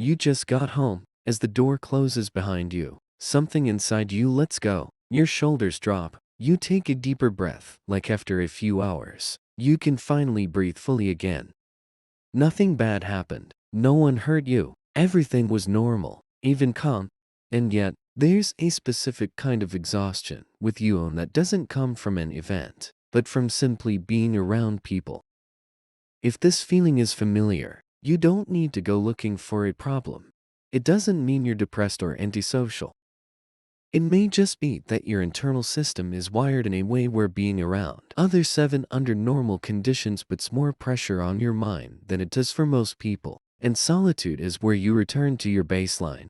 You just got home. As the door closes behind you, something inside you lets go. Your shoulders drop. You take a deeper breath, like after a few hours. You can finally breathe fully again. Nothing bad happened. No one hurt you. Everything was normal, even calm. And yet, there's a specific kind of exhaustion with you that doesn't come from an event, but from simply being around people. If this feeling is familiar, you don't need to go looking for a problem. It doesn't mean you're depressed or antisocial. It may just be that your internal system is wired in a way where being around others seven under normal conditions puts more pressure on your mind than it does for most people, and solitude is where you return to your baseline.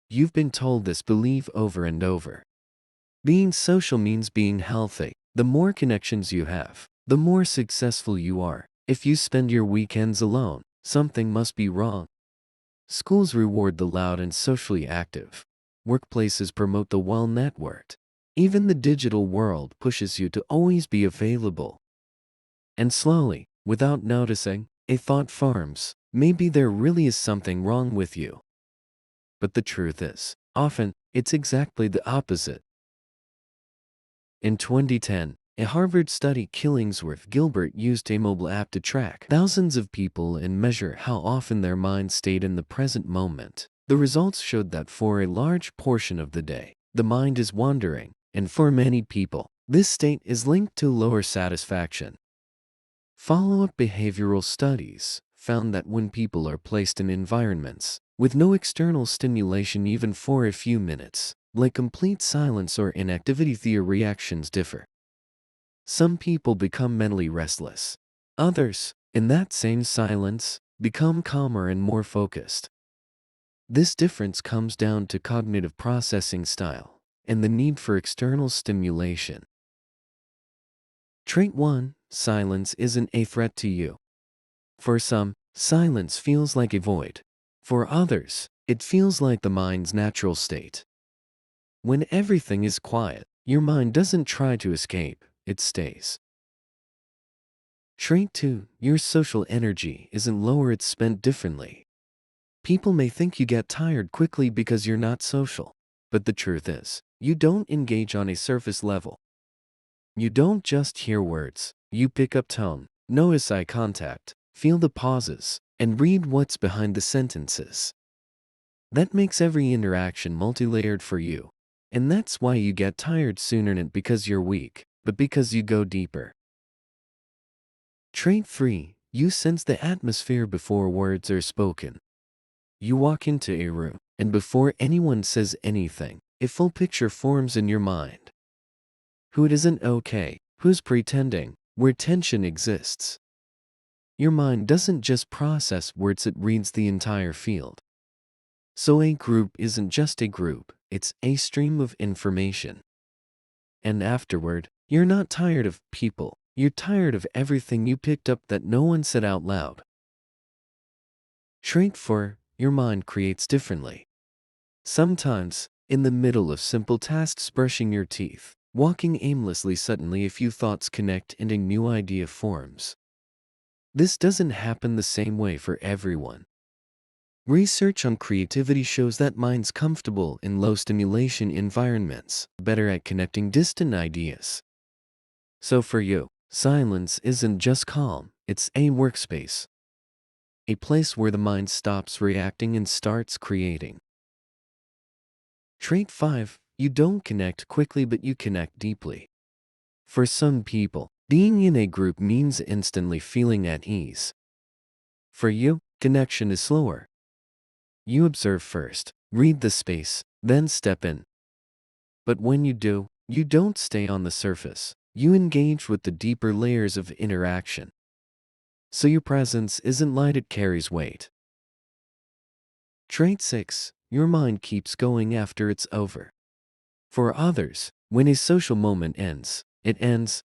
You've been told this belief over and over. Being social means being healthy. The more connections you have, the more successful you are. If you spend your weekends alone, something must be wrong. Schools reward the loud and socially active. Workplaces promote the well-networked. Even the digital world pushes you to always be available. And slowly, without noticing, a thought forms. Maybe there really is something wrong with you. But the truth is, often, it's exactly the opposite. In 2010, a Harvard study Killingsworth Gilbert used a mobile app to track thousands of people and measure how often their minds stayed in the present moment. The results showed that for a large portion of the day, the mind is wandering, and for many people, this state is linked to lower satisfaction. Follow-up behavioral studies found that when people are placed in environments with no external stimulation even for a few minutes, like complete silence or inactivity, their reactions differ. Some people become mentally restless. Others, in that same silence, become calmer and more focused. This difference comes down to cognitive processing style and the need for external stimulation. Trait 1. Silence isn't a threat to you. For some, silence feels like a void. For others, it feels like the mind's natural state. When everything is quiet, your mind doesn't try to escape, it stays. Trait 2. Your social energy isn't lower, it's spent differently. People may think you get tired quickly because you're not social. But the truth is, you don't engage on a surface level. You don't just hear words. You pick up tone, notice eye contact, feel the pauses, and read what's behind the sentences. That makes every interaction multi-layered for you. And that's why you get tired sooner, not because you're weak, but because you go deeper. Trait 3. You sense the atmosphere before words are spoken. You walk into a room, and before anyone says anything, a full picture forms in your mind. Who isn't okay, who's pretending, where tension exists. Your mind doesn't just process words, it reads the entire field. So a group isn't just a group, it's a stream of information. And afterward, you're not tired of people, you're tired of everything you picked up that no one said out loud. Trait 4. Your mind creates differently. Sometimes, in the middle of simple tasks, brushing your teeth, walking aimlessly, suddenly a few thoughts connect and a new idea forms. This doesn't happen the same way for everyone. Research on creativity shows that minds comfortable in low stimulation environments are better at connecting distant ideas. So for you, silence isn't just calm, it's a workspace. A place where the mind stops reacting and starts creating. Trait 5. You don't connect quickly, but you connect deeply. For some people, being in a group means instantly feeling at ease. For you, connection is slower. You observe first, read the space, then step in. But when you do, you don't stay on the surface. You engage with the deeper layers of interaction. So your presence isn't light, it carries weight. Trait 6. Your mind keeps going after it's over. For others, when a social moment ends, it ends.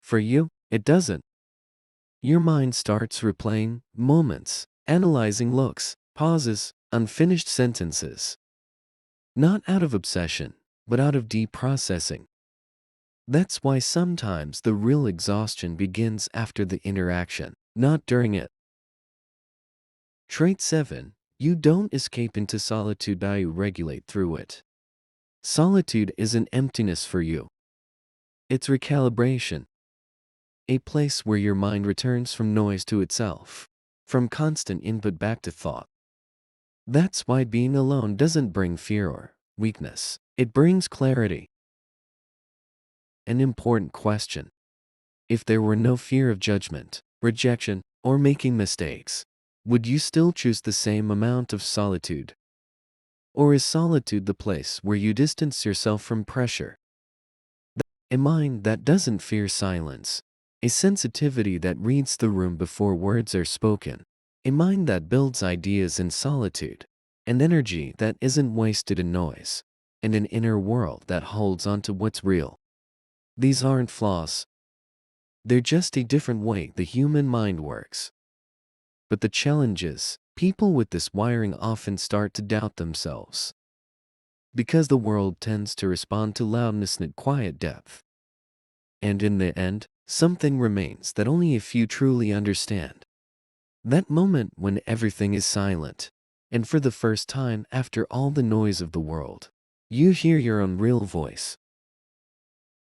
For you, it doesn't. Your mind starts replaying moments, analyzing looks, pauses, unfinished sentences. Not out of obsession, but out of deep processing. That's why sometimes the real exhaustion begins after the interaction, not during it. Trait 7. You don't escape into solitude, you regulate through it. Solitude isn't emptiness for you. It's recalibration. A place where your mind returns from noise to itself, from constant input back to thought. That's why being alone doesn't bring fear or weakness. It brings clarity. An important question. If there were no fear of judgment, rejection, or making mistakes, would you still choose the same amount of solitude? Or is solitude the place where you distance yourself from pressure? A mind that doesn't fear silence. A sensitivity that reads the room before words are spoken. A mind that builds ideas in solitude. An energy that isn't wasted in noise. And an inner world that holds on to what's real. These aren't flaws. They're just a different way the human mind works. But the challenge is, people with this wiring often start to doubt themselves. Because the world tends to respond to loudness and quiet depth. And in the end, something remains that only a few truly understand. That moment when everything is silent, and for the first time after all the noise of the world, you hear your own real voice.